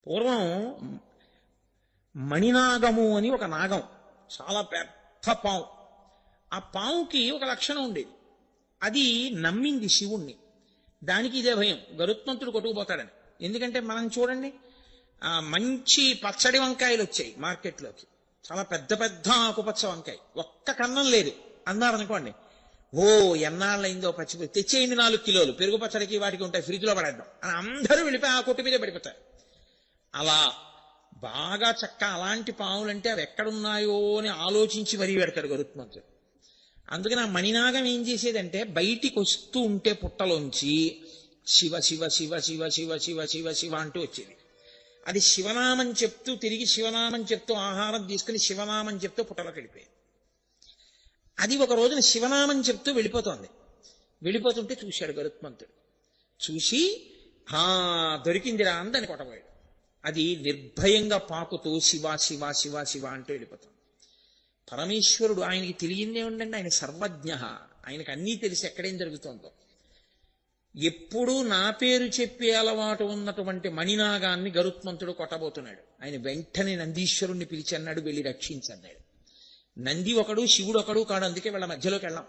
పూర్వం మణినాగము అని ఒక నాగం, చాలా పెద్ద పాము. ఆ పాముకి ఒక లక్షణం ఉండేది. అది నమ్మింది శివుణ్ణి. దానికి ఇదే భయం, గరుత్మంతుడు కొట్టుకుపోతాడని. ఎందుకంటే మనం చూడండి, మంచి పచ్చడి వంకాయలు వచ్చాయి మార్కెట్లోకి, చాలా పెద్ద పెద్ద ఆకుపచ్చ వంకాయ, ఒక్క కన్నం లేదు అన్నారనుకోండి, ఓ ఎన్నాళ్ళైందో పచ్చి తెచ్చేయండి 4 కిలోలు, పెరుగు పచ్చడికి వాటికి ఉంటాయి, ఫ్రిడ్జ్లో పడేద్దాం అని అందరూ వెళ్ళిపోయి ఆ కొట్టు మీదే పడిపోతారు. అలా బాగా చక్క అలాంటి పాములంటే అవి ఎక్కడున్నాయో అని ఆలోచించి మరీ పెడతాడు గరుత్మంతుడు. అందుకని ఆ మణినాగం ఏం చేసేదంటే, బయటికి వస్తూ ఉంటే పుట్టలోంచి శివ శివ శివ శివ శివ శివ శివ శివ అంటూ వచ్చేది. అది శివనామం చెప్తూ తిరిగి శివనామం చెప్తూ ఆహారం తీసుకుని శివనామం చెప్తూ పుట్టలోకి వెళ్ళిపోయేది. అది ఒక రోజున శివనామం చెప్తూ వెళ్ళిపోతోంది. వెళ్ళిపోతుంటే చూశాడు గరుత్మంతుడు. చూసి దొరికిందిరా అని దాన్ని కొట్టబోయాడు. అది నిర్భయంగా పాకుతూ శివ శివ శివ శివ అంటూ వెళ్ళిపోతాం. పరమేశ్వరుడు, ఆయనకి తెలియందే ఉండండి, ఆయన సర్వజ్ఞ, ఆయనకు అన్నీ తెలిసి ఎక్కడేం జరుగుతుందో. ఎప్పుడూ నా పేరు చెప్పే అలవాటు ఉన్నటువంటి మణినాగాన్ని గరుత్మంతుడు కొట్టబోతున్నాడు. ఆయన వెంటనే నందీశ్వరుణ్ణి పిలిచి అన్నాడు, వెళ్ళి రక్షించన్నాడు. నంది ఒకడు, శివుడు ఒకడు కాడు, అందుకే వాళ్ళ మధ్యలోకి వెళ్ళాం.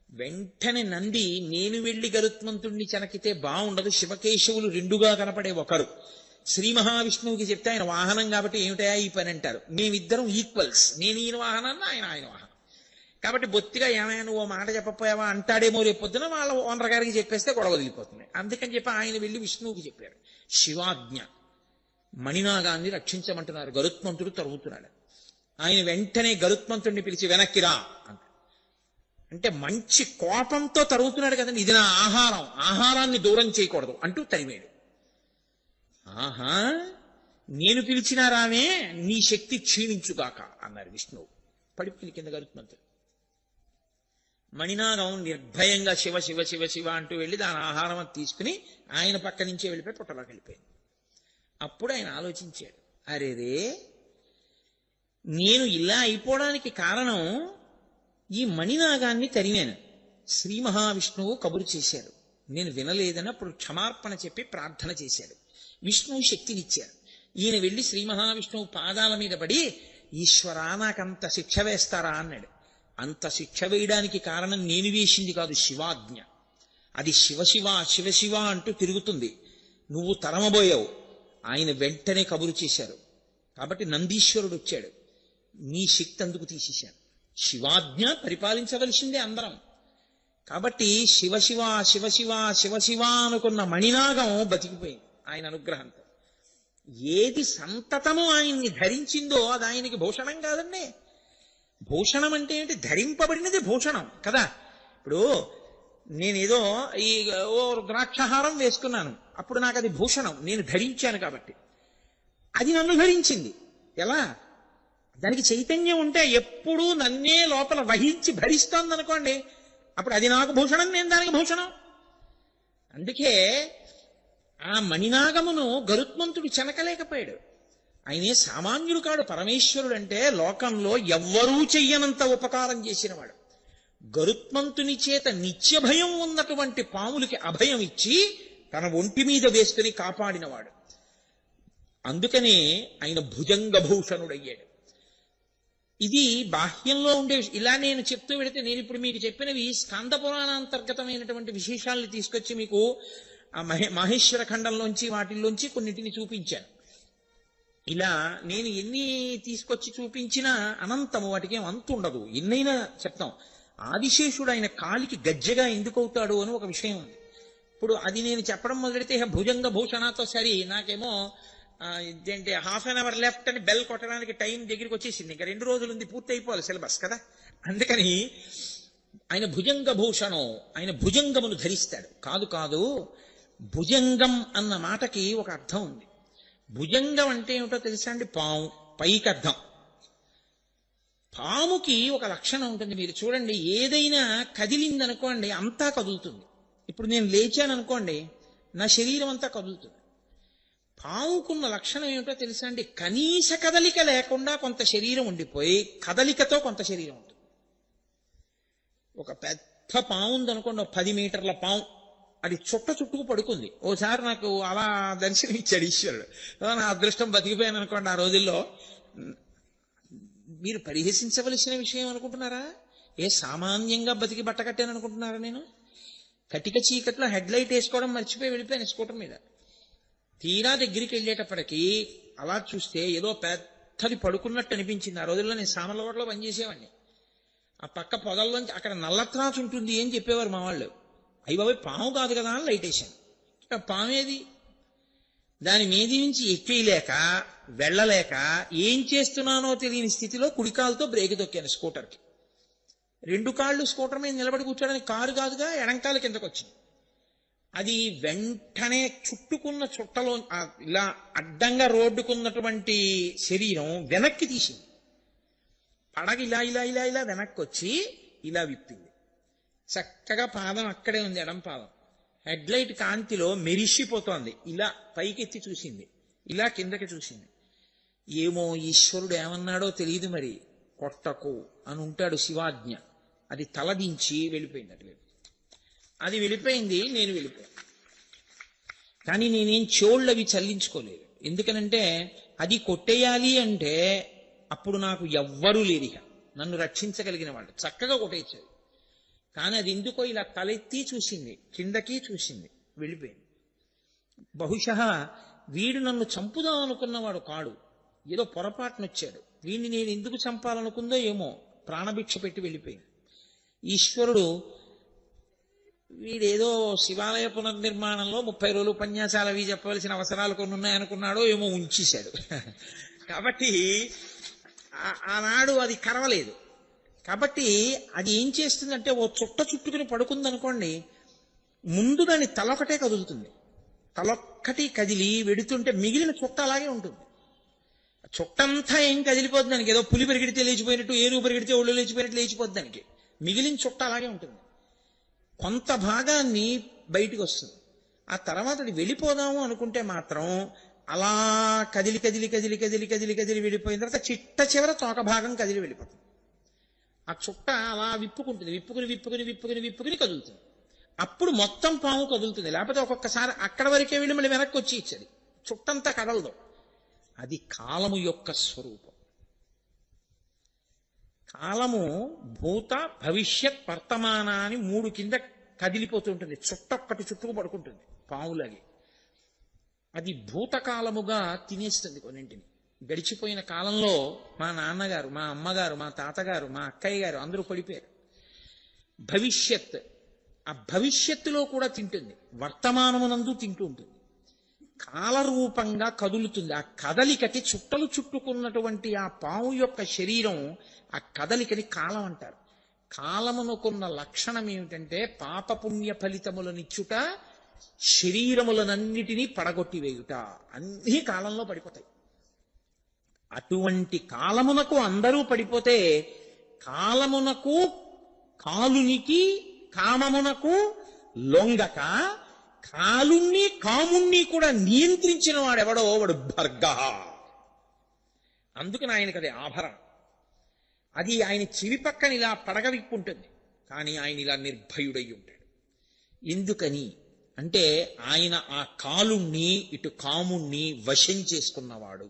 వెంటనే నంది, నేను వెళ్ళి గరుత్మంతుడిని చెనకితే బాగుండదు, శివకేశవులు రెండుగా కనపడే ఒకరు, శ్రీ మహావిష్ణువుకి చెప్తే ఆయన వాహనం కాబట్టి ఏమిటయా ఈ పని అంటారు, మేమిద్దరం ఈక్వల్స్, నేను ఈయన వాహనాన్ని ఆయన వాహనం కాబట్టి బొత్తిగా ఏమైనా నువ్వు మాట చెప్పపోయావా అంటాడేమో రేపు పొద్దున వాళ్ళ ఓనర్ గారికి చెప్పేస్తే గొడవ వదిలిపోతుంది. అందుకని చెప్పి ఆయన వెళ్ళి విష్ణువుకి చెప్పారు. శివాజ్ఞ, మణినాగాన్ని రక్షించమంటున్నారు, గరుత్మంతుడు తరుగుతున్నాడు. ఆయన వెంటనే గరుత్మంతుడిని పిలిచి వెనక్కిరా అంటే మంచి కోపంతో తరుగుతున్నాడు కదండి, ఇది నా ఆహారం, ఆహారాన్ని దూరం చేయకూడదు అంటూ తరిమేడు. ఆహా, నేను పిలిచినా రామే, నీ శక్తి క్షీణించుగాక అన్నారు విష్ణువు. పడిపోయింది కింద గరుత్మంతుడు. మణినాగం నిర్భయంగా శివ శివ శివ శివ అంటూ వెళ్ళి దాని ఆహారం తీసుకుని ఆయన పక్క నుంచే వెళ్ళిపోయి పుట్టలోకి వెళ్ళిపోయింది. అప్పుడు ఆయన ఆలోచించాడు, అరేరే, నేను ఇలా అయిపోవడానికి కారణం ఈ మణినాగాన్ని తరిమాను. శ్రీ మహావిష్ణువు కబురు చేశారు, నేను వినలేదని అప్పుడు క్షమార్పణ చెప్పి ప్రార్థన చేశాడు. విష్ణువు శక్తినిచ్చారు. ఈయన వెళ్ళి శ్రీ మహావిష్ణువు పాదాల మీద పడి, ఈశ్వరా నాకంత శిక్ష వేస్తారా అన్నాడు. అంత శిక్ష వేయడానికి కారణం నేను వేసింది కాదు, శివాజ్ఞ. అది శివశివ శివశివ అంటూ తిరుగుతుంది, నువ్వు తరమబోయావు. ఆయన వెంటనే కబురు చేశారు కాబట్టి నందీశ్వరుడు వచ్చాడు, నీ శక్తి అందుకు తీసేశాను. శివాజ్ఞ పరిపాలించవలసిందే అందరం. కాబట్టి శివశివ శివశివ శివశివ అనుకున్న మణినాగం బతికిపోయింది ఆయన అనుగ్రహంతో. ఏది సంతతము ఆయన్ని ధరించిందో అది ఆయనకి భూషణం కాదండి. భూషణం అంటే ఏంటి? ధరింపబడినది భూషణం కదా. ఇప్పుడు నేనేదో ఓ ద్రాక్షహారం వేసుకున్నాను, అప్పుడు నాకు అది భూషణం, నేను ధరించాను కాబట్టి. అది నన్ను ధరించింది. ఎలా? దానికి చైతన్యం ఉంటే ఎప్పుడూ నన్నే లోపల వహించి భరిస్తోంది అనుకోండి, అప్పుడు అది నాకు భూషణం, నేను దానికి భూషణం. అందుకే ఆ మణినాగమును గరుత్మంతుడు చెనకలేకపోయాడు. ఆయనే సామాన్యుడు కాడు. పరమేశ్వరుడు అంటే లోకంలో ఎవ్వరూ చెయ్యనంత ఉపకారం చేసినవాడు. గరుత్మంతుని చేత నిత్య భయం ఉన్నటువంటి పాములకి అభయం ఇచ్చి తన ఒంటి మీద వేసుకుని కాపాడినవాడు. అందుకనే ఆయన భుజంగభూషణుడయ్యాడు. ఇది బాహ్యంలో ఉండే. ఇలా నేను చెప్తూ పెడితే, నేను ఇప్పుడు మీకు చెప్పినవి స్కంద పురాణాంతర్గతమైనటువంటి విశేషాలను తీసుకొచ్చి మీకు ఆ మాహేశ్వర ఖండంలోంచి వాటిల్లోంచి కొన్నింటిని చూపించాను. ఇలా నేను ఎన్ని తీసుకొచ్చి చూపించినా అనంతము, వాటికి ఏం అంతు ఉండదు, ఎన్నైనా చెప్తాం. ఆదిశేషుడు ఆయన కాలికి గజ్జెగా ఎందుకు అవుతాడు అని ఒక విషయం ఉంది. ఇప్పుడు అది నేను చెప్పడం మొదలెడితే భుజంగ భూషణతో సరి నాకేమో ఇదేంటి 1/2 అవర్ లెఫ్ట్ అని బెల్ కొట్టడానికి టైం దగ్గరికి వచ్చేసింది. ఇంకా 2 రోజులు ఉంది, పూర్తి అయిపోవాలి సిలబస్ కదా. అందుకని ఆయన భుజంగ భూషణం, ఆయన భుజంగమును ధరిస్తాడు. కాదు కాదు, భుజంగం అన్న మాటకి ఒక అర్థం ఉంది. భుజంగం అంటే ఏమిటో తెలుసా అండి? పాము, పైకి అర్థం. పాముకి ఒక లక్షణం ఉంటుంది, మీరు చూడండి, ఏదైనా కదిలిందనుకోండి అంతా కదులుతుంది. ఇప్పుడు నేను లేచాను అనుకోండి, నా శరీరం అంతా కదులుతుంది. పాముకున్న లక్షణం ఏమిటో తెలుసా అండి? కనీస కదలిక లేకుండా కొంత శరీరం ఉండిపోయి కదలికతో కొంత శరీరం ఉంటుంది. ఒక పెద్ద పాము ఉందనుకోండి, 10 మీటర్ల పాము, అది చుట్టుకు పడుకుంది. ఓసారి నాకు అలా దర్శనం ఇచ్చాడు ఈశ్వరుడు. నా అదృష్టం బతికిపోయాను అనుకోండి. ఆ రోజుల్లో మీరు పరిహసించవలసిన విషయం అనుకుంటున్నారా? సామాన్యంగా బతికి బట్ట కట్టాను అనుకుంటున్నారా? నేను కటిక చీకట్లో హెడ్ లైట్ వేసుకోవడం మర్చిపోయి వెళ్ళిపోయాను స్కూటర్ మీద. తీరా దగ్గరికి వెళ్ళేటప్పటికి అలా చూస్తే ఏదో పెద్దది పడుకున్నట్టు అనిపించింది. ఆ రోజుల్లో నేను సామర్లకోటలో పనిచేసేవాడిని. ఆ పక్క పొదల్లోంచి అక్కడ నల్లత్రాసు ఉంటుంది అని చెప్పేవారు మా వాళ్ళు. అయ్యి బాబాయ్ పాము కాదు కదా అని లైట్ వేశాను. పామేది? దాని మీది నుంచి ఎక్కేయలేక వెళ్ళలేక ఏం చేస్తున్నానో తెలియని స్థితిలో కుడికాలతో బ్రేక్ తొక్కాను స్కూటర్కి. 2 కాళ్ళు స్కూటర్ మీద నిలబడి కూర్చోడానికి, కారు కాదుగా, ఎడంకాల కిందకు వచ్చింది. అది వెంటనే చుట్టుకున్న చుట్టలో ఇలా అడ్డంగా రోడ్డుకున్నటువంటి శరీరం వెనక్కి తీసింది. పడగ ఇలా ఇలా ఇలా ఇలా వెనక్కి వచ్చి ఇలా విప్పింది. చక్కగా పాదం అక్కడే ఉంది, ఎడం పాదం. హెడ్ లైట్ కాంతిలో మెరిసిపోతోంది. ఇలా పైకెత్తి చూసింది, ఇలా కిందకి చూసింది. ఏమో ఈశ్వరుడు ఏమన్నాడో తెలియదు మరి. కొట్టకు అని ఉంటాడు శివాజ్ఞ. అది తలదించి వెళ్ళిపోయింది అటు. అది వెళ్ళిపోయింది, నేను వెళ్ళిపోయాను. కానీ నేనేం చెవుళ్ళు అవి చల్లించుకోలేదు. ఎందుకనంటే అది కొట్టేయాలి అంటే అప్పుడు నాకు ఎవ్వరూ లేరిక నన్ను రక్షించగలిగిన వాళ్ళు. చక్కగా కొట్టేచ్చారు. కానీ అది ఎందుకో ఇలా తలెత్తి చూసింది, కిందకి చూసింది, వెళ్ళిపోయింది. బహుశः వీడు నన్ను చంపుదాం అనుకున్నవాడు కాడు, ఏదో పొరపాటునొచ్చాడు. వీడిని నేను ఎందుకు చంపాలనుకుందో ఏమో, ప్రాణభిక్ష పెట్టి వెళ్ళిపోయింది. ఈశ్వరుడు వీడేదో శివాలయ పునర్నిర్మాణంలో 30 రోజులు ఉపన్యాసాలు అవి చెప్పవలసిన అవసరాలు కొన్ని ఉన్నాయనుకున్నాడో ఏమో, ఉంచేశాడు. కాబట్టి ఆనాడు అది కరవలేదు. కాబట్టి అది ఏం చేస్తుందంటే, ఓ చుట్టుకుని పడుకుందనుకోండి, ముందు దాని తలొకటే కదులుతుంది. తలొక్కటి కదిలి వెడుతుంటే మిగిలిన చుట్ట అలాగే ఉంటుంది. చుట్టంతా ఏం కదిలిపోతుంది దానికి. ఏదో పులి పరిగెడితే లేచిపోయినట్టు, ఏనుగు పరిగెడితే ఒళ్ళు లేచిపోయినట్టు లేచిపోద్ది దానికి. మిగిలిన చుట్ట అలాగే ఉంటుంది. కొంత భాగాన్ని బయటికి వస్తుంది. ఆ తర్వాత అది వెళ్ళిపోదాము అనుకుంటే మాత్రం అలా కదిలి కదిలి కదిలి కదిలి కదిలి కదిలి వెళ్ళిపోయిన తర్వాత చిట్ట చివర తోక భాగం కదిలి వెళ్ళిపోతుంది. ఆ చుట్ట అలా విప్పుకుంటుంది, విప్పుకుని విప్పుకుని విప్పుకుని విప్పుకుని కదులుతుంది. అప్పుడు మొత్తం పాము కదులుతుంది. లేకపోతే ఒక్కొక్కసారి అక్కడ వరకే వెళ్ళి మళ్ళీ వెనక్కి వచ్చి ఇచ్చేది. చుట్టంతా కదలదు. అది కాలము యొక్క స్వరూపం. కాలము భూత భవిష్యత్ వర్తమాన అని 3 కింద కదిలిపోతుంటుంది. చుట్టొక్కటి చుట్టుకు పడుకుంటుంది పాములాగి. అది భూతకాలముగా తినేస్తుంది కొన్నింటిని. గడిచిపోయిన కాలంలో మా నాన్నగారు, మా అమ్మగారు, మా తాతగారు, మా అక్కయ్య గారు అందరూ పడిపోయారు. భవిష్యత్, ఆ భవిష్యత్తులో కూడా తింటుంది, వర్తమానమునందు తింటూ ఉంటుంది. కాలరూపంగా కదులుతుంది. ఆ కదలికకి చుట్టలు చుట్టుకున్నటువంటి ఆ పాము యొక్క శరీరం, ఆ కదలికని కాలం అంటారు. కాలమునకున్న లక్షణం ఏమిటంటే పాపపుణ్య ఫలితములనిచ్చుట, శరీరములనన్నిటినీ పడగొట్టివేయుట. అన్నీ కాలంలో పడిపోతాయి. అటువంటి కాలమునకు అందరూ పడిపోతే, కాలమునకు కాలునికి కామమునకు లొంగక కాలుణ్ణి కాముణ్ణి కూడా నియంత్రించిన వాడెవడో వాడు భర్గ. అందుకని ఆయనకు అది ఆభరణం. అది ఆయన చెవి పక్కన ఇలా పడగ విప్పుంటుంది, కానీ ఆయన ఇలా నిర్భయుడై ఉంటాడు. ఎందుకని అంటే ఆయన ఆ కాలుణ్ణి ఇటు కాముణ్ణి వశం చేసుకున్నవాడు.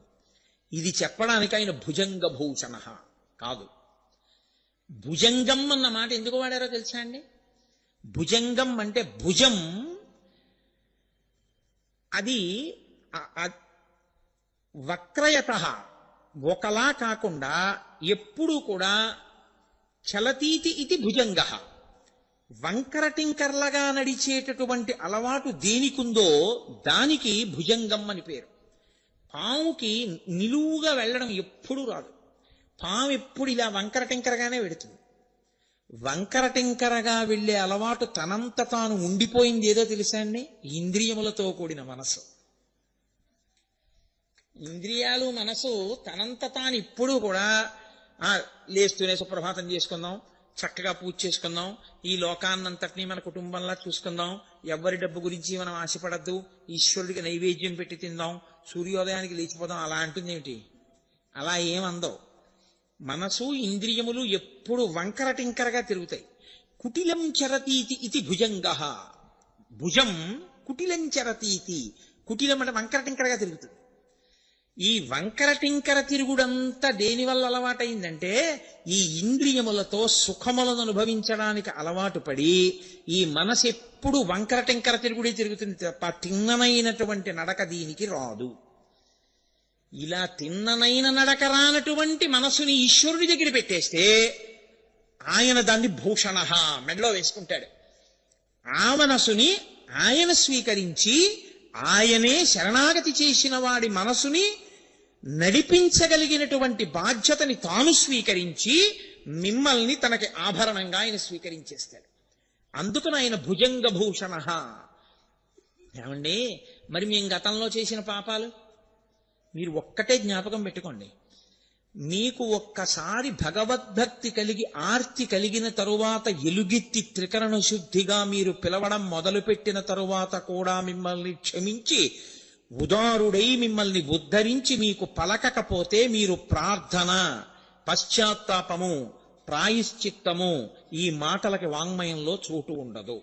ఇది చెప్పడానికి ఆయన భుజంగ భూషణ కాదు. భుజంగం అన్న మాట ఎందుకు వాడారో తెలుసా అండి? భుజంగం అంటే భుజం, అది వక్రయత, ఒకలా కాకుండా ఎప్పుడూ కూడా చలతీతి ఇది భుజంగ. వంకరటింకర్లగా నడిచేటటువంటి అలవాటు దేనికుందో దానికి భుజంగం అని పేరు. పాముకి నిలువుగా వెళ్ళడం ఎప్పుడూ రాదు. పాము ఎప్పుడు ఇలా వంకరటింకరగానే వెడుతుంది. వంకరటింకరగా వెళ్ళే అలవాటు తనంత తాను ఉండిపోయింది ఏదో తెలుసా అండి? ఇంద్రియములతో కూడిన మనసు. ఇంద్రియాలు మనసు తనంత తాను ఇప్పుడు కూడా లేస్తూనే సుప్రభాతం చేసుకుందాం, చక్కగా పూజ చేసుకుందాం, ఈ లోకాన్నంతటినీ మన కుటుంబంలా చూసుకుందాం, ఎవరి డబ్బు గురించి మనం ఆశపడద్దు, ఈశ్వరుడికి నైవేద్యం పెట్టి తిందాం, సూర్యోదయానికి లేచిపోదాం, అలా అంటుంది ఏమిటి? అలా ఏమందో. మనసు ఇంద్రియములు ఎప్పుడు వంకరటింకరగా తిరుగుతాయి. కుటిలం చరతీతి ఇది భుజంగ. భుజం కుటిలంచరతీతి. కుటిలం అంటే వంకర టింకరగా తిరుగుతుంది. ఈ వంకర టింకర తిరుగుడంతా దేనివల్ల అలవాటైందంటే ఈ ఇంద్రియములతో సుఖములను అనుభవించడానికి అలవాటు పడి ఈ మనసు ఎప్పుడు వంకర టింకర తిరుగుడే తిరుగుతుంది తప్ప తిన్ననైనటువంటి నడక దీనికి రాదు. ఇలా తిన్ననైన నడక రానటువంటి మనసుని ఈశ్వరుడి దగ్గర పెట్టేస్తే ఆయన దాన్ని భూషణ మెడలో వేసుకుంటాడు. ఆ మనసుని ఆయన స్వీకరించి ఆయనే శరణాగతి చేసిన వాడి మనసుని నడిపించగలిగినటువంటి బాధ్యతని తాను స్వీకరించి మిమ్మల్ని తనకి ఆభరణంగా ఆయన స్వీకరించేస్తాడు. అందుకని ఆయన భుజంగ భూషణ. ఏమండి మరి మేము గతంలో చేసిన పాపాలు మీరు ఒక్కటే జ్ఞాపకం పెట్టుకోండి. మీకు ఒక్కసారి భగవద్భక్తి కలిగి ఆర్తి కలిగిన తరువాత ఎలుగెత్తి త్రికరణ శుద్ధిగా మీరు పిలవడం మొదలుపెట్టిన తరువాత కూడా మిమ్మల్ని క్షమించి ఉదారుడై మిమ్మల్ని ఉద్ధరించి మీకు పలకకపోతే మీరు ప్రార్థన, పశ్చాత్తాపము, ప్రాయశ్చిత్తము ఈ మాటలకి వాంగ్మయంలో చోటు ఉండదు.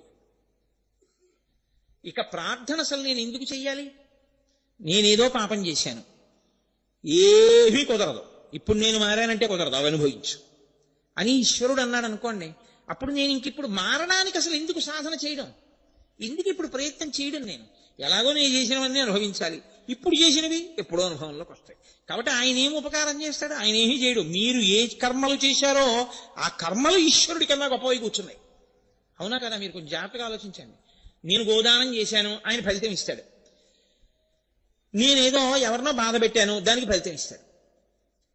ఇక ప్రార్థన అసలు నేను ఎందుకు చెయ్యాలి? నేనేదో పాపం చేశాను, ఏమీ కుదరదు, ఇప్పుడు నేను మారానంటే కుదరదు, అవి అనుభవించు అని ఈశ్వరుడు అన్నాడు అనుకోండి. అప్పుడు నేను ఇంకిప్పుడు మారడానికి అసలు ఎందుకు సాధన చేయడం, ఎందుకు ఇప్పుడు ప్రయత్నం చేయడం? నేను ఎలాగో నేను చేసినవన్నీ అనుభవించాలి, ఇప్పుడు చేసినవి ఎప్పుడో అనుభవంలోకి వస్తాయి. కాబట్టి ఆయన ఏం ఉపకారం చేస్తాడు? ఆయన ఏమీ చేయడు. మీరు ఏ కర్మలు చేశారో ఆ కర్మలు ఈశ్వరుడి కన్నా గొప్పవి కూర్చున్నాయి. అవునా కదా? మీరు కొంచెం జాగ్రత్తగా ఆలోచించండి. నేను గోదానం చేశాను, ఆయన ఫలితం ఇస్తాడు. నేనేదో ఎవరినో బాధ పెట్టాను, దానికి ఫలితం ఇస్తాడు.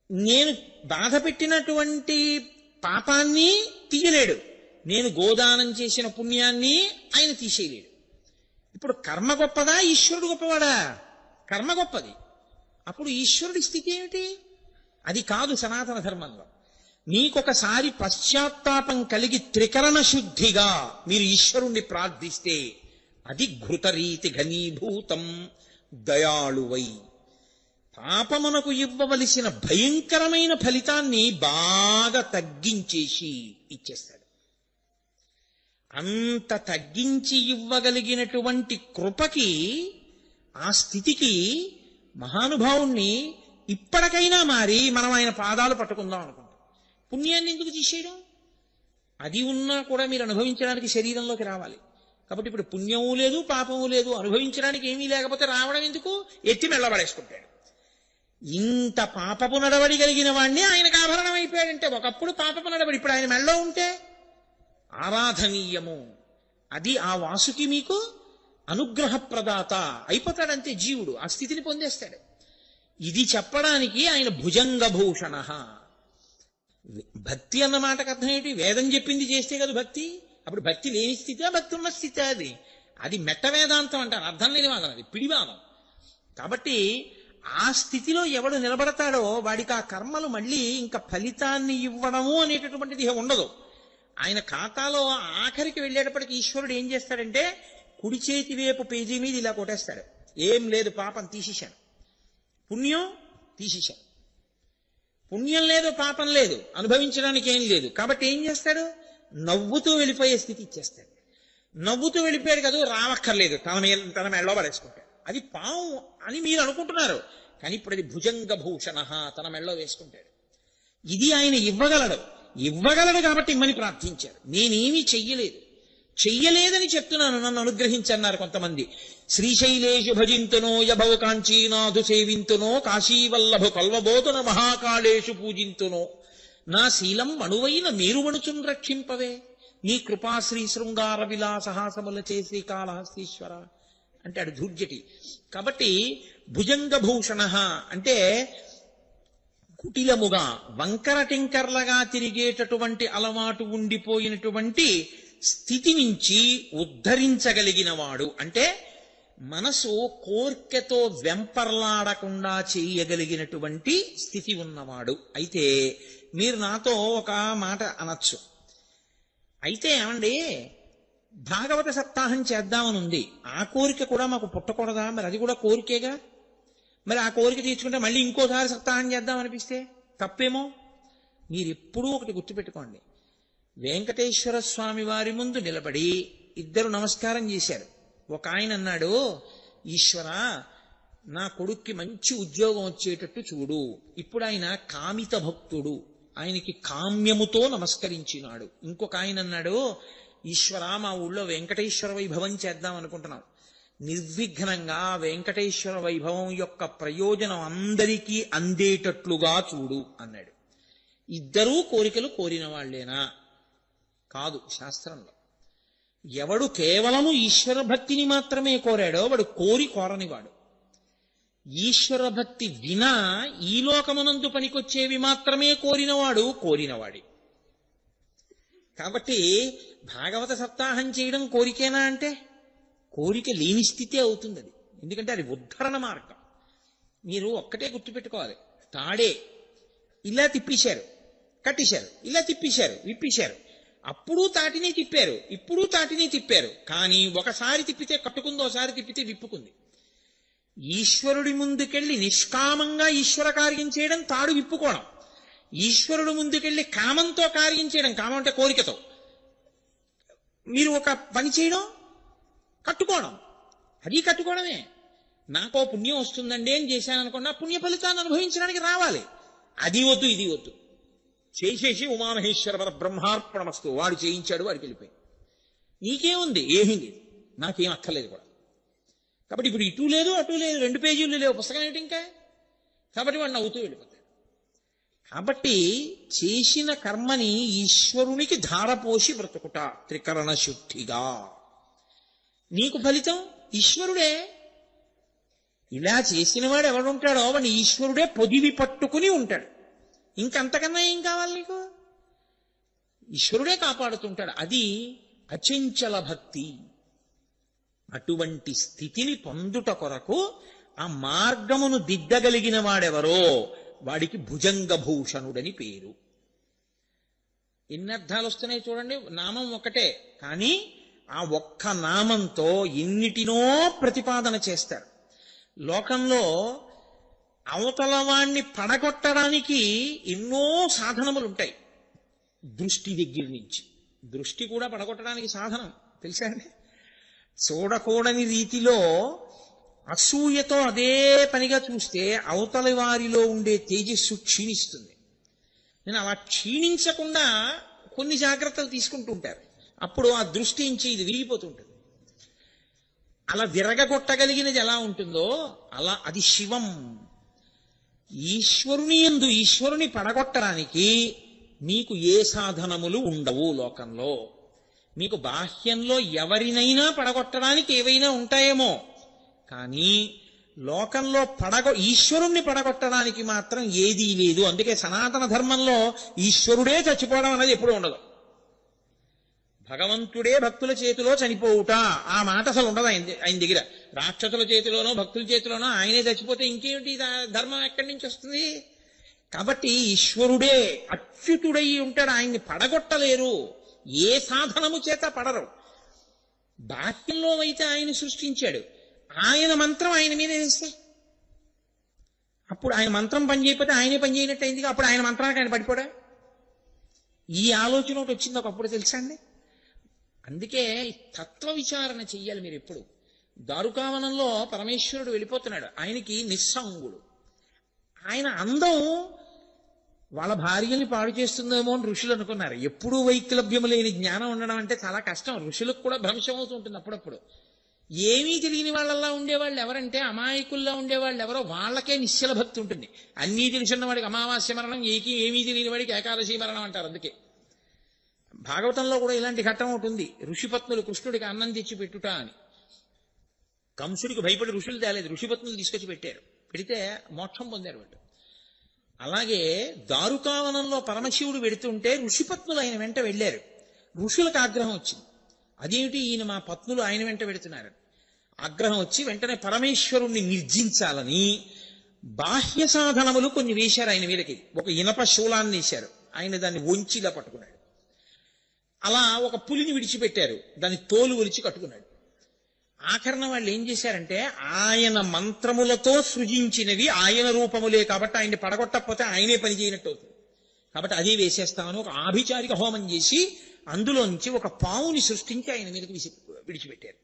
నేను బాధ పెట్టినటువంటి పాపాన్ని తీయలేడు, నేను గోదానం చేసిన పుణ్యాన్ని ఆయన తీసేయలేడు. ఇప్పుడు కర్మ గొప్పదా, ఈశ్వరుడు గొప్పవాడా? కర్మ గొప్పది. అప్పుడు ఈశ్వరుడి స్థితి ఏమిటి? అది కాదు సనాతన ధర్మంలో. నీకొకసారి పశ్చాత్తాపం కలిగి త్రికరణ శుద్ధిగా మీరు ఈశ్వరుణ్ణి ప్రార్థిస్తే అది ఘృతరీతి ఘనీభూతం దయాళువై పాపమునకు ఇవ్వవలసిన భయంకరమైన ఫలితాన్ని బాగా తగ్గించేసి ఇచ్చేస్తాడు. అంత తగ్గించి ఇవ్వగలిగినటువంటి కృపకి, ఆ స్థితికి మహానుభావుణ్ణి ఇప్పటికైనా మారి మనం ఆయన పాదాలు పట్టుకుందాం అనుకుంటాం. పుణ్యాన్ని ఎందుకు తీసేయడం? అది ఉన్నా కూడా మీరు అనుభవించడానికి శరీరంలోకి రావాలి. కాబట్టి ఇప్పుడు పుణ్యము లేదు, పాపము లేదు, అనుభవించడానికి ఏమీ లేకపోతే రావడం ఎందుకు? ఎత్తి మెల్లబడేసుకుంటాడు. ఇంత పాపపు నడవడి కలిగిన వాడిని ఆయనకు ఆభరణం అయిపోయాడంటే, ఒకప్పుడు పాపపు నడవడి ఇప్పుడు ఆయన మెళ్ళో ఉంటే ఆరాధనీయము. అది ఆ వాసుకి మీకు అనుగ్రహప్రదాత అయిపోతాడంతే. జీవుడు ఆ స్థితిని పొందేస్తాడు. ఇది చెప్పడానికి ఆయన భుజంగభూషణ. భక్తి అన్న మాటకు అర్థం ఏంటి? వేదం చెప్పింది చేస్తే కదా భక్తి. అప్పుడు భక్తి లేని స్థితి, భక్తి ఉన్న స్థితి. అది మెట్ట వేదాంతం అంటారు, అర్థం లేని వాదం, అది పిడివాదం. కాబట్టి ఆ స్థితిలో ఎవడు నిలబడతాడో వాడికి ఆ కర్మలు మళ్ళీ ఇంకా ఫలితాన్ని ఇవ్వడము అనేటటువంటిది ఉండదు. ఆయన ఖాతాలో ఆఖరికి వెళ్ళేటప్పటికి ఈశ్వరుడు ఏం చేస్తాడంటే కుడి చేతి వైపు పేజీ మీద ఇలా కొట్టేస్తాడు. ఏం లేదు, పాపం తీసేశాను, పుణ్యం తీసేశాను. పుణ్యం లేదు, పాపం లేదు, అనుభవించడానికి ఏం లేదు. కాబట్టి ఏం చేస్తాడు? నవ్వుతూ వెళ్ళిపోయే స్థితి ఇచ్చేస్తాడు. నవ్వుతూ వెళ్ళిపోయాడు కదా, రావక్కర్లేదు, తన మెళ్ళలో పడేసుకుంటాడు. అది పాము అని మీరు అనుకుంటున్నారు, కానీ ఇప్పుడు అది భుజంగ భూషణ, తన మెళ్ళలో వేసుకుంటాడు. ఇది ఆయన ఇవ్వగలడు కాబట్టి ఇమ్మని ప్రార్థించారు. నేనేమీ చెయ్యలేదని చెప్తున్నాను, నన్ను అనుగ్రహించన్నారు కొంతమంది. శ్రీశైలేషు భజింతునో యభవ కాంచీనాథు సేవింతునో కాశీవల్లభు కల్వబోతున మహాకాళేషు పూజింతునో నా శీలం అణువైన మేరువణుచున్ రక్షింపవే నీ కృపాశ్రీ శృంగార విలాసహాసముల చేసి కాళహస్తీశ్వర అంటాడు ధూర్జటి. కాబట్టి భుజంగభూషణ అంటే కుటిలముగా వంకర టింకర్లగా తిరిగేటటువంటి అలవాటు ఉండిపోయినటువంటి స్థితి నుంచి ఉద్ధరించగలిగిన వాడు. అంటే మనసు కోర్కెతో వెంపర్లాడకుండా చేయగలిగినటువంటి స్థితి ఉన్నవాడు. అయితే మీరు నాతో ఒక మాట అనొచ్చు, అయితే ఏమండి భాగవత సప్తాహం చేద్దామని ఉంది, ఆ కోరిక కూడా మాకు పుట్టకూడదా? మరి అది కూడా కోరికేగా. మరి ఆ కోరిక తీర్చుకుంటే మళ్ళీ ఇంకోసారి సప్తాహం చేద్దాం అనిపిస్తే తప్పేమో. మీరెప్పుడూ ఒకటి గుర్తుపెట్టుకోండి, వెంకటేశ్వర స్వామి వారి ముందు నిలబడి ఇద్దరు నమస్కారం చేశారు. ఒక ఆయన అన్నాడు, ఈశ్వర నా కొడుక్కి మంచి ఉద్యోగం వచ్చేటట్టు చూడు. ఇప్పుడు ఆయన కామిత భక్తుడు, ఆయనకి కామ్యముతో నమస్కరించినాడు. ఇంకొక ఆయన అన్నాడు, ఈశ్వర మా ఊళ్ళో వెంకటేశ్వర వైభవం చేద్దాం అనుకుంటున్నాం, నిర్విఘ్నంగా వెంకటేశ్వర వైభవం యొక్క ప్రయోజనం అందరికీ అందేటట్లుగా చూడు అన్నాడు. ఇద్దరూ కోరికలు కోరిన వాళ్ళేనా? కాదు. శాస్త్రంలో ఎవడు కేవలము ఈశ్వర భక్తిని మాత్రమే కోరాడో వాడు కోరనివాడు. ఈశ్వర భక్తి వినా ఈ లోకమునందు పనికొచ్చేవి మాత్రమే కోరినవాడి. కాబట్టి భాగవత సప్తాహం చేయడం కోరికేనా అంటే కోరిక లేని స్థితి అవుతుంది అది. ఎందుకంటే అది ఉద్ధరణ మార్గం. మీరు ఒక్కటే గుర్తుపెట్టుకోవాలి, తాడే ఇలా తిప్పేశారు, కట్టేశారు, ఇలా తిప్పేశారు, విప్పేశారు, అప్పుడు తాటిని తిప్పారు, ఇప్పుడు తాటిని తిప్పారు. కానీ ఒకసారి తిప్పితే కట్టుకుంది, ఒకసారి తిప్పితే విప్పుకుంది. ఈశ్వరుడి ముందుకెళ్ళి నిష్కామంగా ఈశ్వర కార్యం చేయడం తాడు విప్పుకోవడం, ఈశ్వరుడు ముందుకెళ్ళి కామంతో కార్యం చేయడం, కామం అంటే కోరికతో మీరు ఒక పని చేయడం కట్టుకోవడం, అది కట్టుకోవడమే. నాకో పుణ్యం వస్తుందండి అని చేశాననుకోండి, ఆ పుణ్య ఫలితాన్ని అనుభవించడానికి రావాలి. అది వద్దు, ఇది వద్దు. చేసేసి ఉమామహేశ్వర పర బ్రహ్మార్పణమస్తు, వాడు చేయించాడు, వాడికి వెళ్ళిపోయి నీకేముంది, ఏమీ లేదు, నాకేం అక్కర్లేదు కూడా. కాబట్టి ఇప్పుడు ఇటు లేదు అటు లేదు, 2 పేజీలు లేవు, పుస్తకం ఏంటి ఇంకా. కాబట్టి వాడు నవ్వుతూ వెళ్ళిపోతాడు. కాబట్టి చేసిన కర్మని ఈశ్వరునికి ధారపోసి బ్రతుకుట త్రికరణ శుద్ధిగా. నీకు ఫలితం ఈశ్వరుడే. ఇలా చేసిన వాడు ఎవడుంటాడో వాడిని ఈశ్వరుడే పొదివి పట్టుకుని ఉంటాడు. ఇంకంతకన్నా ఏం కావాలి నీకు? ఈశ్వరుడే కాపాడుతుంటాడు. అది అచంచల భక్తి. అటువంటి స్థితిని పొందుట కొరకు ఆ మార్గమును దిద్దగలిగిన వాడెవరో వాడికి భుజంగభూషణుడని పేరు. ఎన్ని అర్థాలు వస్తున్నాయి చూడండి. నామం ఒకటే, కానీ ఆ ఒక్క నామంతో ఎన్నిటినో ప్రతిపాదన చేస్తారు. లోకంలో అవతల వాణ్ణి పడగొట్టడానికి ఎన్నో సాధనములు ఉంటాయి. దృష్టి దగ్గర నుంచి, దృష్టి కూడా పడగొట్టడానికి సాధనం తెలుసా అండి. చూడకూడని రీతిలో అసూయతో అదే పనిగా చూస్తే అవతలి వారిలో ఉండే తేజస్సు క్షీణిస్తుంది. నేను అలా క్షీణించకుండా కొన్ని జాగ్రత్తలు తీసుకుంటూ ఉంటారు. అప్పుడు ఆ దృష్టి నుంచి ఇది విరిగిపోతుంటుంది. అలా విరగగొట్టగలిగినది ఎలా ఉంటుందో అలా అది శివం. ఈశ్వరుని పడగొట్టడానికి మీకు ఏ సాధనములు ఉండవు లోకంలో. మీకు బాహ్యంలో ఎవరినైనా పడగొట్టడానికి ఏవైనా ఉంటాయేమో, కానీ లోకంలో ఈశ్వరుణ్ణి పడగొట్టడానికి మాత్రం ఏదీ లేదు. అందుకే సనాతన ధర్మంలో ఈశ్వరుడే చచ్చిపోవడం అనేది ఎప్పుడూ ఉండదు. భగవంతుడే భక్తుల చేతిలో చనిపోవుట ఆ మాట అసలు ఉండదు ఆయన దగ్గర. రాక్షసుల చేతిలోనో భక్తుల చేతిలోనో ఆయనే చచ్చిపోతే ఇంకేమిటి ధర్మం ఎక్కడి నుంచి వస్తుంది? కాబట్టి ఈశ్వరుడే అచ్యుతుడై ఉంటాడు. ఆయన్ని పడగొట్టలేరు, ఏ సాధనము చేత పడరు. బాహ్యంలో అయితే ఆయన సృష్టించాడు, ఆయన మంత్రం ఆయన మీద వేస్తే అప్పుడు ఆయన మంత్రం పనిచేయకపోతే ఆయనే పనిచేయనట్టు అయింది. అప్పుడు ఆయన మంత్రానికి ఆయన పడిపోడా? ఈ ఆలోచన ఒకటి వచ్చింది ఒకప్పుడు, తెలుసా అండి. అందుకే తత్వ విచారణ చెయ్యాలి మీరు ఎప్పుడు. దారుకావనంలో పరమేశ్వరుడు వెళ్ళిపోతున్నాడు, ఆయనకి నిస్సంగుడు. ఆయన అందం వాళ్ళ భార్యని పాడు చేస్తుందేమో అని ఋషులు అనుకున్నారు. ఎప్పుడూ వైక్లభ్యము లేని జ్ఞానం ఉండడం అంటే చాలా కష్టం. ఋషులకు కూడా భ్రంశం అవుతూ ఉంటుంది అప్పుడప్పుడు. ఏమీ తెలియని వాళ్ళలా ఉండేవాళ్ళు ఎవరంటే, అమాయకుల్లా ఉండేవాళ్ళు ఎవరో వాళ్ళకే నిశ్చల భక్తి ఉంటుంది. అన్నీ తెలిసిన వాడికి అమావాస్య మరణం, ఏమీ తెలియని వాడికి ఏకాదశి మరణం అంటారు. అందుకే భాగవతంలో కూడా ఇలాంటి ఘట్టం ఒకటి ఉంది. ఋషిపత్నులు కృష్ణుడికి అన్నం తెచ్చి పెట్టుట అని. కంసుడికి భయపడి ఋషులు తేలేదు, ఋషిపత్నులు తీసుకొచ్చి పెట్టారు. పెడితే మోక్షం పొందారు వాళ్ళు. అలాగే దారుకావనంలో పరమశివుడు పెడుతుంటే ఋషిపత్నులు ఆయన వెంట వెళ్ళారు. ఋషులకు ఆగ్రహం వచ్చింది, అదేమిటి ఈయన మా పత్నులు ఆయన వెంట పెడుతున్నారు. ఆగ్రహం వచ్చి వెంటనే పరమేశ్వరుణ్ణి నిర్జించాలని బాహ్య సాధనములు కొన్ని వేశారు ఆయన మీదకి. ఒక ఇనప శూలాన్ని వేశారు, ఆయన దాన్ని వంచిలా పట్టుకున్నాడు. అలా ఒక పులిని విడిచిపెట్టారు, దాన్ని తోలు ఒలిచి కట్టుకున్నాడు. ఆఖరణ వాళ్ళు ఏం చేశారంటే, ఆయన మంత్రములతో సృజించినవి ఆయన రూపములే కాబట్టి ఆయన్ని పడగొట్టకపోతే ఆయనే పని చేయనట్టు అవుతుంది. కాబట్టి అదే వేసేస్తామని ఒక ఆభిచారిక హోమం చేసి అందులో నుంచి ఒక పావుని సృష్టించి ఆయన మీదకి విడిచిపెట్టారు.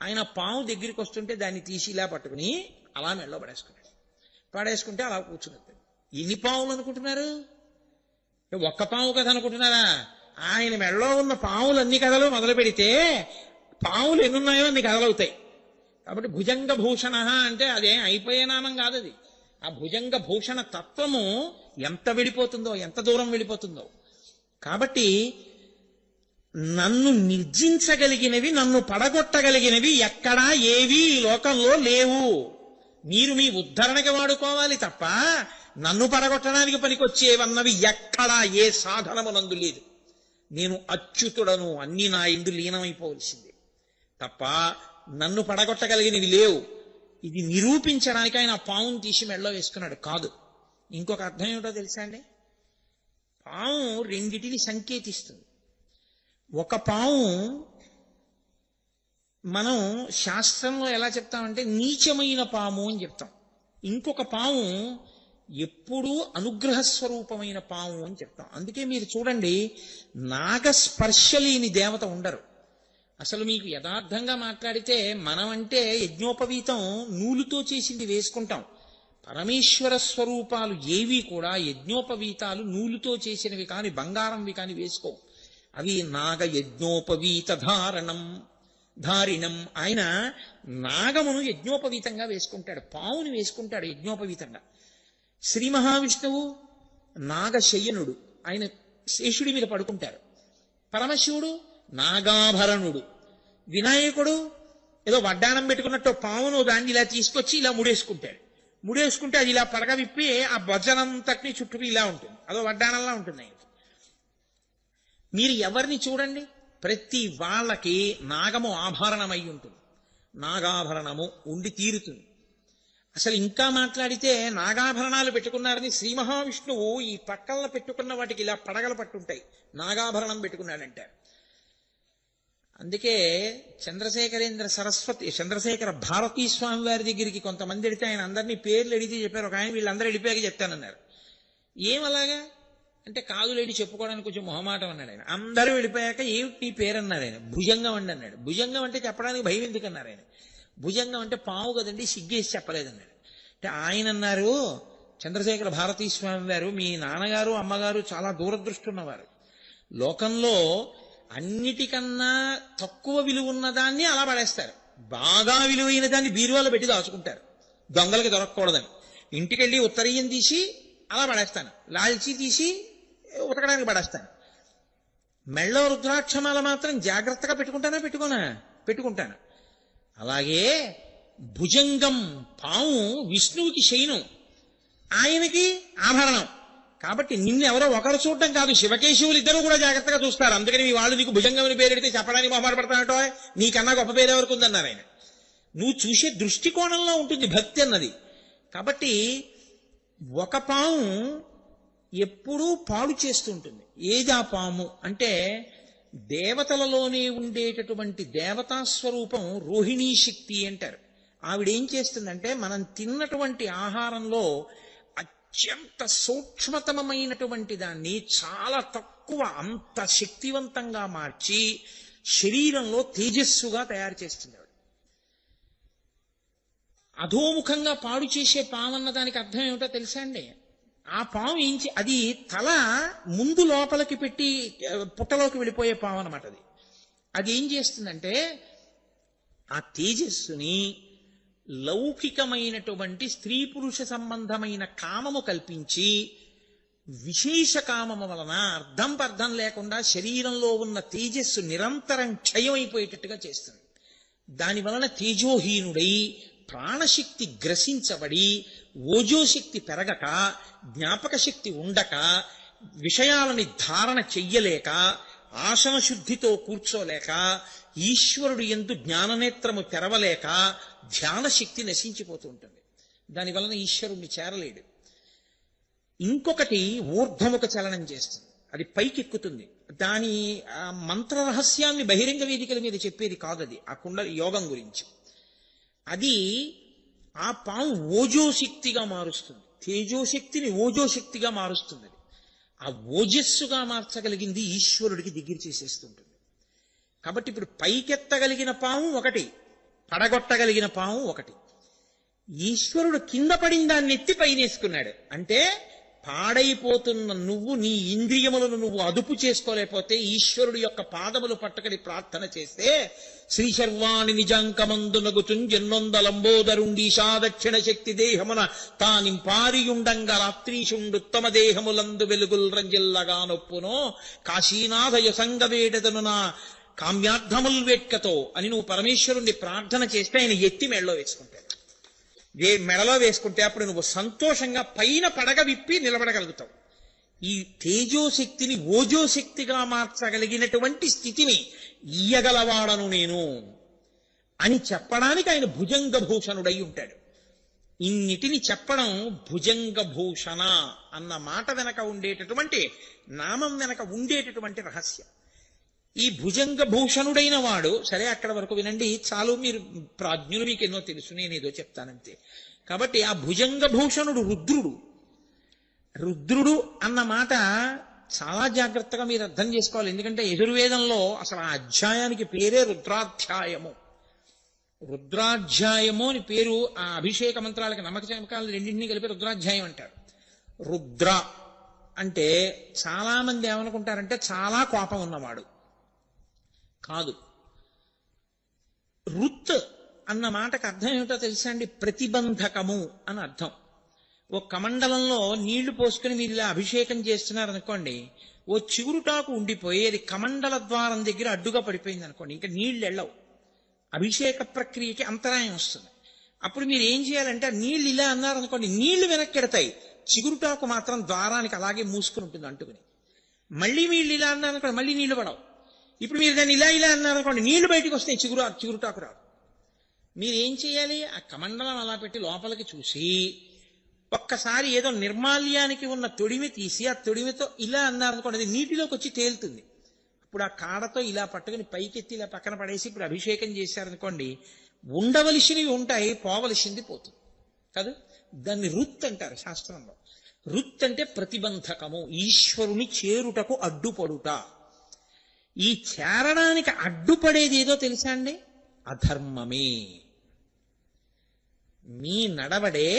ఆయన పాము దగ్గరికి వస్తుంటే దాన్ని తీసి ఇలా పట్టుకుని అలా మెళ్ళో పడేసుకుంటే అలా కూర్చున్నది. ఎన్ని పాములు అనుకుంటున్నారు? ఒక్క పాము కథ అనుకుంటున్నారా? ఆయన మెళ్ళో ఉన్న పాములన్ని కథలు మొదలు పెడితే పాములు ఎన్నున్నాయో అన్ని కథలవుతాయి. కాబట్టి భుజంగ భూషణ అంటే అదే అయిపోయే నామం కాదు అది. ఆ భుజంగ భూషణ తత్వము ఎంత వెళ్ళిపోతుందో, ఎంత దూరం వెళ్ళిపోతుందో. కాబట్టి నన్ను నిర్జించగలిగినవి, నన్ను పడగొట్టగలిగినవి ఎక్కడా ఏవి ఈ లోకంలో లేవు. మీరు మీ ఉద్ధరణకి వాడుకోవాలి తప్ప నన్ను పడగొట్టడానికి పనికొచ్చేవన్నవి ఎక్కడా ఏ సాధనమునందు లేదు. నేను అచ్యుతుడను, అన్ని నా యందు లీనమైపోవలసిందే తప్ప నన్ను పడగొట్టగలిగినవి లేవు. ఇది నిరూపించడానికి ఆయన పావును తీసి మెళ్ళో వేసుకున్నాడు కాదు. ఇంకొక అర్థం ఏమిటో తెలుసా అండి? పాము రెండిటిని సంకేతిస్తుంది. ఒక పాము మనం శాస్త్రంలో ఎలా చెప్తామంటే నీచమైన పాము అని చెప్తాం. ఇంకొక పాము ఎప్పుడూ అనుగ్రహ స్వరూపమైన పాము అని చెప్తాం. అందుకే మీరు చూడండి, నాగస్పర్శ లేని దేవత ఉండరు. అసలు మీకు యథార్థంగా మాట్లాడితే మనం అంటే యజ్ఞోపవీతం నూలుతో చేసింది వేసుకుంటాం. పరమేశ్వర స్వరూపాలు ఏవి కూడా యజ్ఞోపవీతాలు నూలుతో చేసినవి కాని బంగారంవి కాని వేసుకో. అవి నాగ యజ్ఞోపవీత ధారిణం. ఆయన నాగమును యజ్ఞోపవీతంగా వేసుకుంటాడు, పావుని వేసుకుంటాడు యజ్ఞోపవీతంగా. శ్రీ మహావిష్ణువు నాగశయ్యనుడు, ఆయన శేషుడి మీద పడుకుంటారు. పరమశివుడు నాగాభరణుడు. వినాయకుడు ఏదో వడ్డానం పెట్టుకున్నట్టు పావును దాన్ని ఇలా తీసుకొచ్చి ఇలా ముడేసుకుంటే అది ఇలా పడగ విప్పి ఆ బొజ్జనంతటిని చుట్టూ ఇలా ఉంటుంది, అదో వడ్డానంలా ఉంటుంది. మీరు ఎవరిని చూడండి, ప్రతి వాళ్ళకి నాగము ఆభరణమై ఉంటుంది, నాగాభరణము ఉండి తీరుతుంది. అసలు ఇంకా మాట్లాడితే నాగాభరణాలు పెట్టుకున్నారని శ్రీ మహావిష్ణువు ఈ పక్కల్లో పెట్టుకున్న వాటికి ఇలా పడగలు పట్టుంటాయి, నాగాభరణం పెట్టుకున్నాడంటారు. అందుకే చంద్రశేఖర భారతీ స్వామి వారి దగ్గరికి కొంతమంది వెళితే ఆయన అందరినీ పేర్లు అడిగితే చెప్పారు. ఒక ఆయన వీళ్ళందరూ వెళ్ళిపోయాక చెప్తానన్నారు. ఏమలాగా అంటే కాదులేడి చెప్పుకోవడానికి కొంచెం మొహమాటం అన్నాడు ఆయన. అందరూ వెళ్ళిపోయాక ఏమిటి నీ పేరు అన్నారు ఆయన. భుజంగం అండి అన్నాడు. భుజంగం అంటే చెప్పడానికి భయం ఎందుకు అన్నారు ఆయన. భుజంగం అంటే పాము కదండి, సిగ్గేసి చెప్పలేదన్నాడు. అంటే ఆయన అన్నారు, చంద్రశేఖర భారతీ స్వామి వారు, మీ నాన్నగారు అమ్మగారు చాలా దూరదృష్టి ఉన్నవారు. లోకంలో అన్నిటికన్నా తక్కువ విలువ ఉన్న దాన్ని అలా పడేస్తారు, బాగా విలువైన దాన్ని బీరువాలో పెట్టి దాచుకుంటారు దొంగలకి దొరకకూడదని. ఇంటికెళ్ళి ఉత్తరీయం తీసి అలా పడేస్తాను, లాల్చీ తీసి ఉతకడానికి పడేస్తాను. మెళ్ళో రుద్రాక్షమాల మాత్రం జాగ్రత్తగా పెట్టుకుంటాను. అలాగే భుజంగం పాము విష్ణువుకి శయనం, ఆయనకి ఆభరణం. కాబట్టి నిన్నెవరో ఒకరు చూడటం కాదు, శివకేశవులు ఇద్దరు కూడా జాగ్రత్తగా చూస్తారు. అందుకని మీ వాళ్ళు నీకు భుజంగమని పేరెడితే చెప్పడానికి మొహమాటపడతానటో, నీకన్నా గొప్ప పేరు ఎవరికి ఉందన్నారు ఆయన. నువ్వు చూసే దృష్టికోణంలో ఉంటుంది భక్తి అన్నది. కాబట్టి ఒక పాము ఎప్పుడూ పాడు చేస్తుంటుంది. ఏది ఆ పాము అంటే దేవతలలోనే ఉండేటటువంటి దేవతా స్వరూపం రోహిణీ శక్తి అంటారు. ఆవిడేం చేస్తుందంటే మనం తిన్నటువంటి ఆహారంలో అత్యంత సూక్ష్మతమైనటువంటి దాన్ని చాలా తక్కువ అంత శక్తివంతంగా మార్చి శరీరంలో తేజస్సుగా తయారు చేస్తుంది. అధోముఖంగా పాడు చేసే పాము అన్న దానికి అర్థం ఏమిటో తెలుసా అండి? ఆ పాము అది తల ముందు లోపలికి పెట్టి పుట్టలోకి వెళ్ళిపోయే పాము అనమాట. అది ఏం చేస్తుందంటే ఆ తేజస్సుని లౌకికమైనటువంటి స్త్రీ పురుష సంబంధమైన కామము కల్పించి విశేష కామము వలన అర్థం పర్థం లేకుండా శరీరంలో ఉన్న తేజస్సు నిరంతరం క్షయమైపోయేటట్టుగా చేస్తుంది. దాని వలన తేజోహీనుడై ప్రాణశక్తి గ్రసించబడి ఓజోశక్తి పెరగక, జ్ఞాపక శక్తి ఉండక, విషయాలని ధారణ చెయ్యలేక, ఆసన శుద్ధితో కూర్చోలేక, ఈశ్వరుడు యందు జ్ఞాననేత్రము తెరవలేక ధ్యాన శక్తి నశించిపోతూ ఉంటుంది. దానివలన ఈశ్వరుణ్ణి చేరలేడు. ఇంకొకటి ఊర్ధ్వముఖ చలనం చేస్తుంది, అది పైకెక్కుతుంది. దాని మంత్ర రహస్యాన్ని బహిరంగ వేదికల మీద చెప్పేది కాదు అది, ఆ కుండలి యోగం గురించి. అది ఆ పాము ఓజోశక్తిగా మారుస్తుంది, తేజోశక్తిని ఓజోశక్తిగా మారుస్తుంది. ఆ ఓజస్సుగా మార్చగలిగింది ఈశ్వరుడికి దగ్గర చేసేస్తుంటుంది. కాబట్టి ఇప్పుడు పైకెత్తగలిగిన పాము ఒకటి, పడగొట్టగలిగిన పాము ఒకటి. ఈశ్వరుడు కింద పడిన దాన్ని ఎత్తి పైనేసుకున్నాడు. అంటే పాడైపోతున్న నువ్వు నీ ఇంద్రియములను నువ్వు అదుపు చేసుకోలేకపోతే ఈశ్వరుడు యొక్క పాదములు పట్టుకని ప్రార్థన చేస్తే శ్రీ శర్వాణి నిజాంకమందునగుచుంజెన్నొందలంబోదరుండీశా దక్షిణ శక్తి దేహమున తానింపారియుండంగ రాత్రీషుండుత్తమ దేహములందు వెలుగుల్ రంజిల్లగా నొప్పునో కాశీనాథయ సంగవేడదను నా కామ్యార్థముల్ వేట్కతో అని నువ్వు పరమేశ్వరుణ్ణి ప్రార్థన చేస్తే ఆయన ఎత్తి మెడలో వేసుకుంటాడు. మెడలో వేసుకుంటే అప్పుడు నువ్వు సంతోషంగా పైన పడగ విప్పి నిలబడగలుగుతావు. ఈ తేజోశక్తిని ఓజోశక్తిగా మార్చగలిగినటువంటి స్థితిని ఇయ్యగలవాడను నేను అని చెప్పడానికి ఆయన భుజంగభూషణుడై ఉంటాడు. ఇన్నిటిని చెప్పడం భుజంగభూషణ అన్న మాట వెనక ఉండేటటువంటి నామం వెనక ఉండేటటువంటి రహస్యం. ఈ భుజంగభూషణుడైన వాడు సరే అక్కడ వరకు వినండి చాలు, మీరు ప్రాజ్ఞులు, మీకు ఎన్నో తెలుసు, నేనేదో చెప్తానంతే. కాబట్టి ఆ భుజంగభూషణుడు రుద్రుడు. రుద్రుడు అన్న మాట చాలా జాగ్రత్తగా మీరు అర్థం చేసుకోవాలి. ఎందుకంటే యజుర్వేదంలో అసలు ఆ అధ్యాయానికి పేరే రుద్రాధ్యాయము. రుద్రాధ్యాయము అని పేరు. ఆ అభిషేక మంత్రాలకి నమ్మక చమకాలు రెండింటినీ కలిపి రుద్రాధ్యాయం అంటారు. రుద్ర అంటే చాలా మంది ఏమనుకుంటారంటే చాలా కోపం ఉన్నవాడు కాదు. రుత్ అన్న మాటకు అర్థం ఏమిటో తెలుసా అండి? ప్రతిబంధకము అని అర్థం. ఓ కమండలంలో నీళ్లు పోసుకుని మీరు ఇలా అభిషేకం చేస్తున్నారనుకోండి, ఓ చిగురుటాకు ఉండిపోయి అది కమండల ద్వారం దగ్గర అడ్డుగా పడిపోయింది అనుకోండి, ఇంకా నీళ్లు వెళ్ళవు, అభిషేక ప్రక్రియకి అంతరాయం వస్తుంది. అప్పుడు మీరు ఏం చేయాలంటే నీళ్లు ఇలా అన్నారనుకోండి, నీళ్లు వెనక్కెడతాయి, చిగురుటాకు మాత్రం ద్వారానికి అలాగే మూసుకుని ఉంటుంది అంటుకుని. మళ్ళీ వీళ్ళు ఇలా అన్నారనుకోండి, మళ్ళీ నీళ్లు పడవు. ఇప్పుడు మీరు దాన్ని ఇలా ఇలా అన్నారనుకోండి, నీళ్లు బయటకు వస్తాయి, చిగురుటాకు రాదు. మీరేం చేయాలి? ఆ కమండలం అలా పెట్టి లోపలికి చూసి ఒక్కసారి ఏదో నిర్మాల్యానికి ఉన్న తొడిమి తీసి ఆ తొడిమితో ఇలా అన్నారనుకోండి, అది నీటిలోకి వచ్చి తేలుతుంది. ఇప్పుడు ఆ కాడతో ఇలా పట్టుకుని పైకెత్తి ఇలా పక్కన పడేసి ఇప్పుడు అభిషేకం చేశారనుకోండి, ఉండవలసినవి ఉంటాయి, పోవలసింది పోతుంది కాదు. దాన్ని రుత్ అంటారు శాస్త్రంలో. రుత్ అంటే ప్రతిబంధకము, ఈశ్వరుని చేరుటకు అడ్డుపడుట. ఈ చేరడానికి అడ్డుపడేది ఏదో తెలుసా అండి? అధర్మమే. మీ నడవడే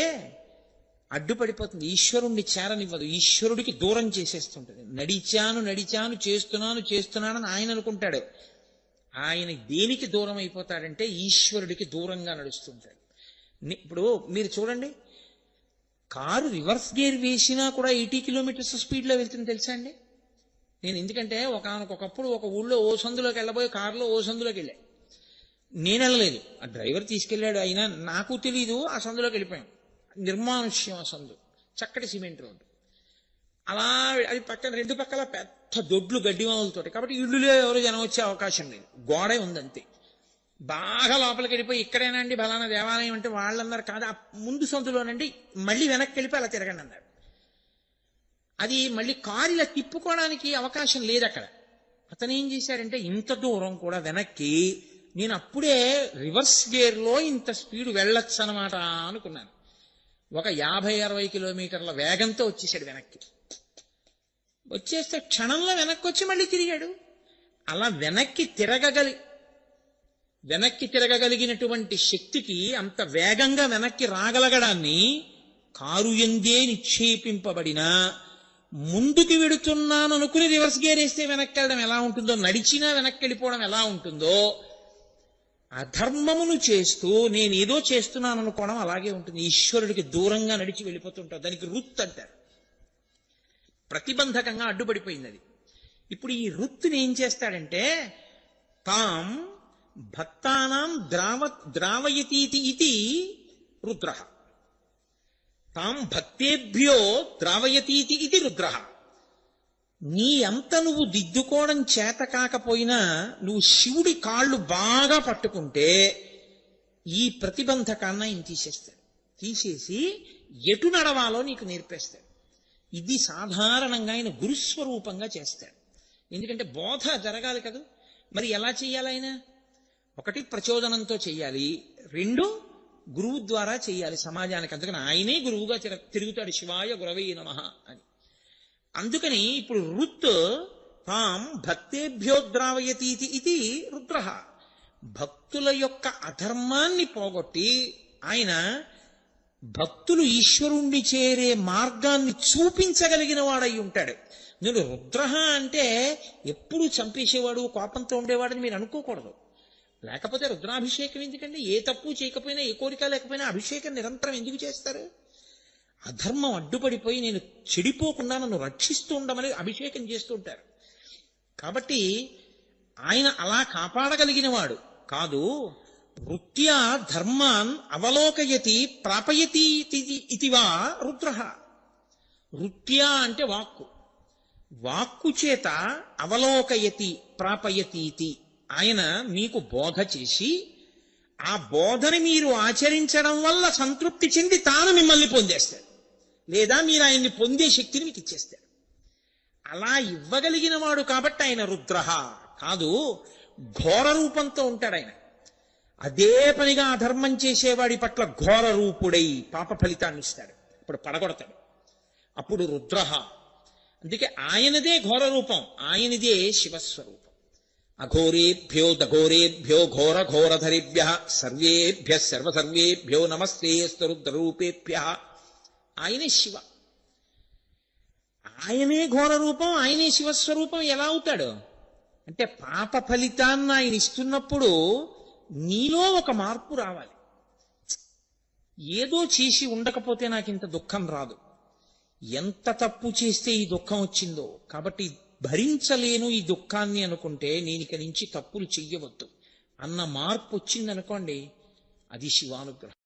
అడ్డుపడిపోతుంది, ఈశ్వరుణ్ణి చేరనివ్వదు, ఈశ్వరుడికి దూరం చేసేస్తుంటుంది. నడిచాను చేస్తున్నానని ఆయన అనుకుంటాడు. ఆయన దేనికి దూరం అయిపోతాడంటే ఈశ్వరుడికి దూరంగా నడుస్తుంటాడు. ఇప్పుడు మీరు చూడండి, కారు రివర్స్ గేర్ వేసినా కూడా 80 కిలోమీటర్స్ స్పీడ్లో వెళ్తుంది తెలుసా అండి? నేను ఎందుకంటే ఒకప్పుడు ఒక ఊళ్ళో ఓ సందులోకి వెళ్ళబోయి కారులో ఓ సందులోకి వెళ్ళా. నేను వెళ్ళలేదు, ఆ డ్రైవర్ తీసుకెళ్ళాడు. అయినా నాకు తెలీదు, ఆ సందులోకి వెళ్ళిపోయాం. నిర్మానుష్యం ఆ సందు, చక్కటి సిమెంట్ రోడ్డు. అలా అది పక్కన రెండు పక్కల పెద్ద దొడ్లు గడ్డి మాములతోటి, కాబట్టి ఇళ్ళులో ఎవరు జనం వచ్చే అవకాశం లేదు, గోడే ఉందంతే. బాగా లోపలికి వెళ్ళిపోయి ఇక్కడేనా అండి బలానా దేవాలయం అంటే వాళ్ళన్నారు కాదు, ఆ ముందు సందులోనండి, మళ్ళీ వెనక్కి వెళ్ళిపోయి అలా తిరగండి అన్నారు. అది మళ్ళీ కారు ఇలా తిప్పుకోవడానికి అవకాశం లేదు అక్కడ. అతను ఏం చేశాడంటే ఇంత దూరం కూడా వెనక్కి, నేను అప్పుడే రివర్స్ గేర్లో ఇంత స్పీడ్ వెళ్ళొచ్చు అనమాట అనుకున్నాను. ఒక 50-60 కిలోమీటర్ల వేగంతో వచ్చేసాడు వెనక్కి. వచ్చేస్తే క్షణంలో వెనక్కి వచ్చి మళ్ళీ తిరిగాడు. అలా వెనక్కి తిరగగలిగినటువంటి శక్తికి, అంత వేగంగా వెనక్కి రాగలగడాన్ని కారు యందే నిక్షేపింపబడిన, ముందుకు వెడుతున్నాను అనుకుని రివర్స్ గేర్ వేస్తే వెనక్కి వెళ్ళడం ఎలా ఉంటుందో, నడిచినా వెనక్కి వెళ్ళిపోవడం ఎలా ఉంటుందో, అధర్మమును చేస్తూ నేనేదో చేస్తున్నాను అనుకోవడం అలాగే ఉంటుంది. ఈశ్వరుడికి దూరంగా నడిచి వెళ్ళిపోతుంటావు. దానికి రుత్ అంటారు. ప్రతిబంధకంగా అడ్డుపడిపోయింది అది. ఇప్పుడు ఈ రుత్తుని ఏం చేస్తాడంటే, తాం భక్తానాం ద్రావయతీతి ఇది రుద్ర, తాం భక్తేభ్యో ద్రావయతీతి ఇది రుద్ర. నీ అంత నువ్వు దిద్దుకోవడం చేత కాకపోయినా నువ్వు శివుడి కాళ్ళు బాగా పట్టుకుంటే ఈ ప్రతిబంధకాన్ని ఆయన తీసేస్తాడు. తీసేసి ఎటు నడవాలో నీకు నేర్పేస్తాడు. ఇది సాధారణంగా ఆయన గురుస్వరూపంగా చేస్తాడు. ఎందుకంటే బోధ జరగాలి కదా. మరి ఎలా చెయ్యాలి ఆయన? ఒకటి ప్రచోదనంతో చెయ్యాలి, రెండు గురువు ద్వారా చెయ్యాలి సమాజానికి. అందుకని ఆయనే గురువుగా తిరుగుతాడు, శివాయ గురవే నమః అని. అందుకని ఇప్పుడు రుత్ తాం భక్తేభ్యో ద్రావయతీతి ఇది రుద్ర. భక్తుల యొక్క అధర్మాన్ని పోగొట్టి ఆయన భక్తులు ఈశ్వరుణ్ణి చేరే మార్గాన్ని చూపించగలిగిన వాడై ఉంటాడు. నేను రుద్ర అంటే ఎప్పుడు చంపేసేవాడు, కోపంతో ఉండేవాడని మీరు అనుకోకూడదు. లేకపోతే రుద్రాభిషేకం ఎందుకండి? ఏ తప్పు చేయకపోయినా, ఏ కోరిక లేకపోయినా అభిషేకం నిరంతరం ఎందుకు చేస్తారు? అధర్మం అడ్డుపడిపోయి నేను చెడిపోకుండా నన్ను రక్షిస్తూ ఉండమని అభిషేకం చేస్తూ ఉంటారు. కాబట్టి ఆయన అలా కాపాడగలిగిన వాడు కాదు. వృత్యా ధర్మాన్ అవలోకయతి ప్రాపయతి ఇతివా రుద్ర. వృత్యా అంటే వాక్కు, వాక్కు చేత అవలోకయతి ప్రాపయతీతి. ఆయన మీకు బోధ చేసి ఆ బోధని మీరు ఆచరించడం వల్ల సంతృప్తి చెంది తాను మిమ్మల్ని పొందేస్తాడు, లేదా మీరు ఆయన్ని పొందే శక్తిని మీకు ఇచ్చేస్తాడు. అలా ఇవ్వగలిగిన వాడు కాబట్టి ఆయన రుద్ర కాదు. ఘోర రూపంతో ఉంటాడు ఆయన. అదే పనిగా అధర్మం చేసేవాడి పట్ల ఘోర రూపుడై పాప ఫలితాన్ని ఇస్తాడు. అప్పుడు పడగొడతాడు, అప్పుడు రుద్ర. అందుకే ఆయనదే ఘోర రూపం, ఆయనదే శివస్వరూపం. అఘోరేభ్యో దఘోరేభ్యో ఘోర ఘోరధరిభ్య సర్వేభ్య సర్వసర్వేభ్యో నమస్తేస్తు రుద్రరూపేభ్య. ఆయనే శివ, ఆయనే ఘోర రూపం, ఆయనే శివస్వరూపం. ఎలా అవుతాడు అంటే పాప ఫలితాన్ని ఆయన ఇస్తున్నప్పుడు నీలో ఒక మార్పు రావాలి. ఏదో చేసి ఉండకపోతే నాకు ఇంత దుఃఖం రాదు, ఎంత తప్పు చేస్తే ఈ దుఃఖం వచ్చిందో, కాబట్టి భరించలేను ఈ దుఃఖాన్ని అనుకుంటే నేను ఇక నుంచి తప్పులు చెయ్యవద్దు అన్న మార్పు వచ్చిందనుకోండి, అది శివానుగ్రహం.